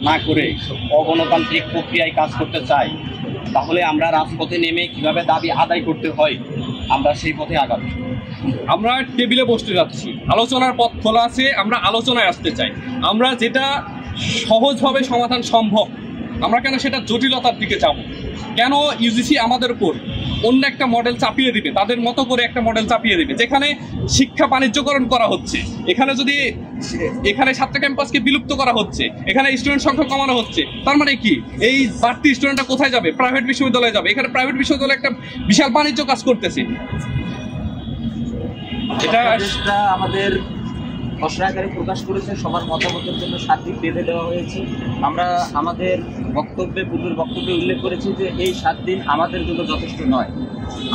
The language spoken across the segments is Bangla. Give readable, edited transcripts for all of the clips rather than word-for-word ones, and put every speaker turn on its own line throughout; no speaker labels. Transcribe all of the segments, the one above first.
না করে অগণতান্ত্রিক প্রক্রিয়ায় কাজ করতে চাই, তাহলে আমরা রাজপথে নেমে কিভাবে দাবি আদায় করতে হয় আমরা সেই পথে আগাবো।
আমরা টেবিলে বসতে যাচ্ছি, আলোচনার পথ খোলা আছে, আমরা আলোচনায় আসতে চাই। আমরা যেটা সহজভাবে সমাধান সম্ভব, আমরা কেন সেটা জটিলতার দিকে যাব? কেন ইউজিসি আমাদের উপর অন্য একটা মডেল চাপিয়ে দিবে, তাদের মতো করে একটা মডেল চাপিয়ে দিবে যেখানে শিক্ষা বাণিজ্যকরণ করা হচ্ছে, এখানে ছাত্র ক্যাম্পাসকে বিলুপ্ত করা হচ্ছে, এখানে স্টুডেন্ট সংখ্যা কমানো হচ্ছে। তার মানে কি এই বাড়তি স্টুডেন্টরা কোথায় যাবে? প্রাইভেট বিশ্ববিদ্যালয়ে যাবে। এখানে প্রাইভেট বিশ্ববিদ্যালয়ে একটা বিশাল বাণিজ্য কাজ করতেছে।
এটা আমাদের ঘোষণাকারী প্রকাশ করেছে, সবার মতামতের জন্য 7 দিন বেঁধে দেওয়া হয়েছে। আমরা আমাদের পূর্বের বক্তব্যে উল্লেখ করেছি যে এই 7 দিন আমাদের জন্য যথেষ্ট নয়।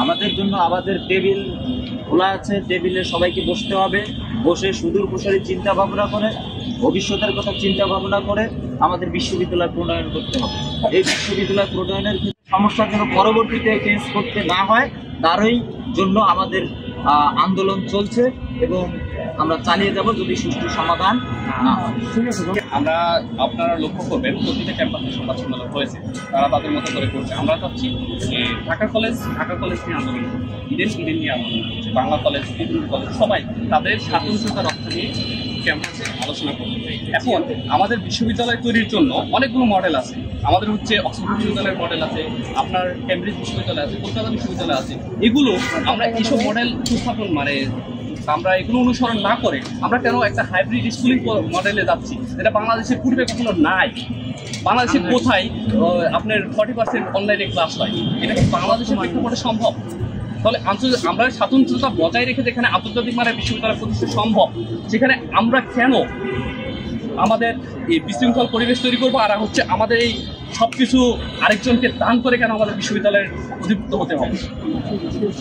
আমাদের জন্য আমাদের টেবিল খোলা আছে, টেবিলে সবাইকে বসতে হবে, বসে সুদূর প্রসারী চিন্তা ভাবনা করে, ভবিষ্যতের কথা চিন্তা ভাবনা করে আমাদের বিশ্ববিদ্যালয় প্রণয়ন করতে হবে। এই বিশ্ববিদ্যালয় প্রণয়নের ক্ষেত্রে সমস্যার জন্য পরবর্তীতে ফেস করতে না হয়, তারই জন্য আমাদের আন্দোলন চলছে এবং আমরা চালিয়ে যাব যদি সুষ্ঠু সমাধান না হয়।
আমরা আপনারা লক্ষ্য করবেন প্রতিটা ক্যাম্পাসে সংবাদ সম্মেলন হয়েছে, তারা তাদের মতো করে করছে। আমরা চাচ্ছি যে ঢাকা কলেজ নিয়ে আন্দোলন করছে, ইডেন নিয়ে আন্দোলন করছে, বাংলা কলেজ, বিদ্রোহী কলেজ, সবাই তাদের স্বাধীনতা রক্ষা নিয়ে ক্যাম্পাসে আলোচনা করতে। এখন আমাদের বিশ্ববিদ্যালয় তৈরির জন্য অনেকগুলো মডেল আছে। আমাদের হচ্ছে অক্সফোর্ড বিশ্ববিদ্যালয়ের মডেল আছে, আপনার কেমব্রিজ বিশ্ববিদ্যালয় আছে, কলকাতা বিশ্ববিদ্যালয় আছে। এগুলো আমরা এইসব মডেল উপস্থাপন আমরা এগুলো অনুসরণ না করে আমরা কেন একটা হাইব্রিড স্কুলিং মডেলে যাচ্ছি, যেটা বাংলাদেশের পূর্বে কখনো নাই। বাংলাদেশে কোথায় আপনার 40% অনলাইনে ক্লাস হয়? এটা কি বাংলাদেশের প্রেক্ষাপটে সম্ভব? তাহলে আমরা স্বাতন্ত্রতা বজায় রেখে যেখানে আন্তর্জাতিক মানের বিশ্ববিদ্যালয় প্রতিষ্ঠা সম্ভব, সেখানে আমরা কেন আমাদের এই বিশৃঙ্খল পরিবেশ তৈরি করবো? আর হচ্ছে আমাদের এই সবকিছু আরেকজনকে দান করে কেন আমাদের বিশ্ববিদ্যালয়ের অধিভুক্ত হতে হবে?